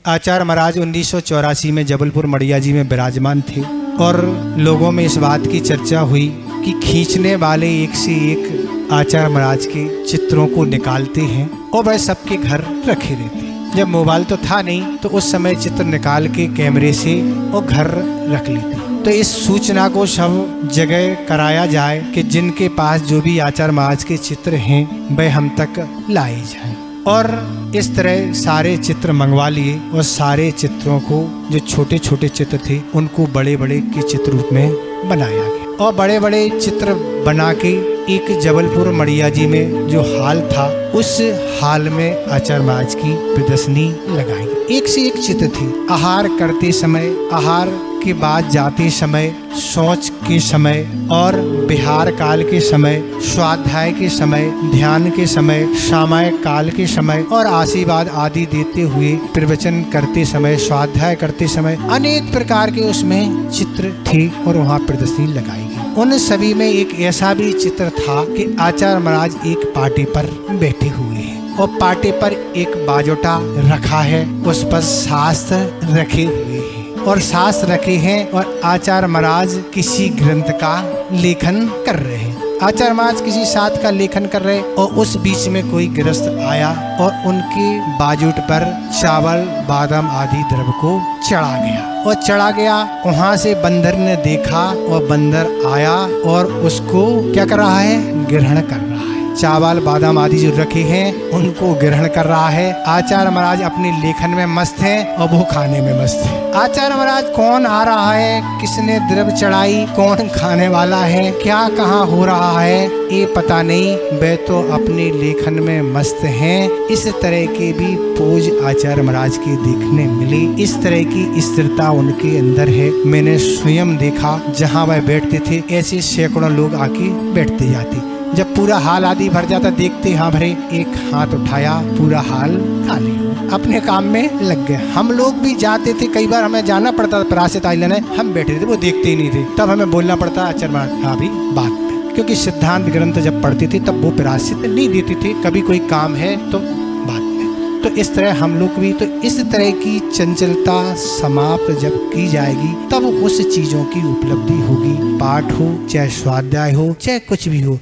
आचार्य महाराज 1984 में जबलपुर मड़िया जी में विराजमान थे और लोगों में इस बात की चर्चा हुई कि खींचने वाले एक से एक आचार्य महाराज के चित्रों को निकालते हैं और वह सबके घर रखे रहते हैं। जब मोबाइल तो था नहीं तो उस समय चित्र निकाल के कैमरे से और घर रख लेते। तो इस सूचना को सब जगह कराया जाए कि जिनके पास जो भी आचार्य महाराज के चित्र हैं वह हम तक लाए जाएं। और इस तरह सारे चित्र मंगवा लिए और सारे चित्रों को जो छोटे छोटे चित्र थे उनको बड़े बड़े के चित्र रूप में बनाया गया और बड़े बड़े चित्र बना के एक जबलपुर मड़िया जी में जो हॉल था उस हॉल में आचार्य महाराज की प्रदर्शनी लगाई। एक से एक चित्र थे। आहार करते समय, आहार के बाद जाते समय, शौच के समय और विहार काल के समय, स्वाध्याय के समय, ध्यान के समय, सामाय काल के समय और आशीर्वाद आदि देते हुए प्रवचन करते समय, स्वाध्याय करते समय अनेक प्रकार के उसमें चित्र थे और वहाँ प्रदर्शनी लगाई गई। उन सभी में एक ऐसा भी चित्र था कि आचार्य महाराज एक पाटे पर बैठे हुए हैं और पाटे पर एक बाजोटा रखा है, उस पर शास्त्र रखे हुए हैं और शास्त्र रखे हैं और आचार्य महाराज किसी ग्रंथ का लेखन कर रहे हैं। आचार्य महाराज किसी शास्त्र का लेखन कर रहे और उस बीच में कोई गृहस्थ आया और उनके बाजूट पर चावल बादाम आदि द्रव्य को चढ़ा गया वहाँ से बंदर ने देखा और बंदर आया और उसको क्या कर रहा है, ग्रहण कर रहा है। चावल बादाम आदि जो रखे हैं उनको ग्रहण कर रहा है। आचार्य महाराज अपने लेखन में मस्त हैं और वो खाने में मस्त है। आचार्य महाराज कौन आ रहा है, किसने द्रव्य चढ़ाई, कौन खाने वाला है, क्या कहाँ हो रहा है ये पता नहीं, वे तो अपने लेखन में मस्त हैं। इस तरह के भी पोज आचार्य महाराज के देखने मिली। इस तरह की स्थिरता उनके अंदर है। मैंने स्वयं देखा जहाँ वह बैठते थे ऐसे सैकड़ों लोग आके बैठते जाते। जब पूरा हाल आदि भर जाता देखते हाँ भरे, एक हाथ उठाया पूरा हाल खाली, अपने काम में लग गए। हम लोग भी जाते थे, कई बार हमें जाना पड़ता था प्रायश्चित आइलैंड है, हम बैठे थे वो देखते ही नहीं थे, तब हमें बोलना पड़ता आचार्य महाराज हाँ भी बात में, क्योंकि सिद्धांत ग्रंथ जब पढ़ते थे तब वो प्रायश्चित नहीं देते थे, कभी कोई काम है तो बात में। तो इस तरह हम लोग भी, तो इस तरह की चंचलता समाप्त जब की जाएगी तब उस चीजों की उपलब्धि होगी। पाठ हो चाहे स्वाध्याय हो चाहे कुछ भी हो।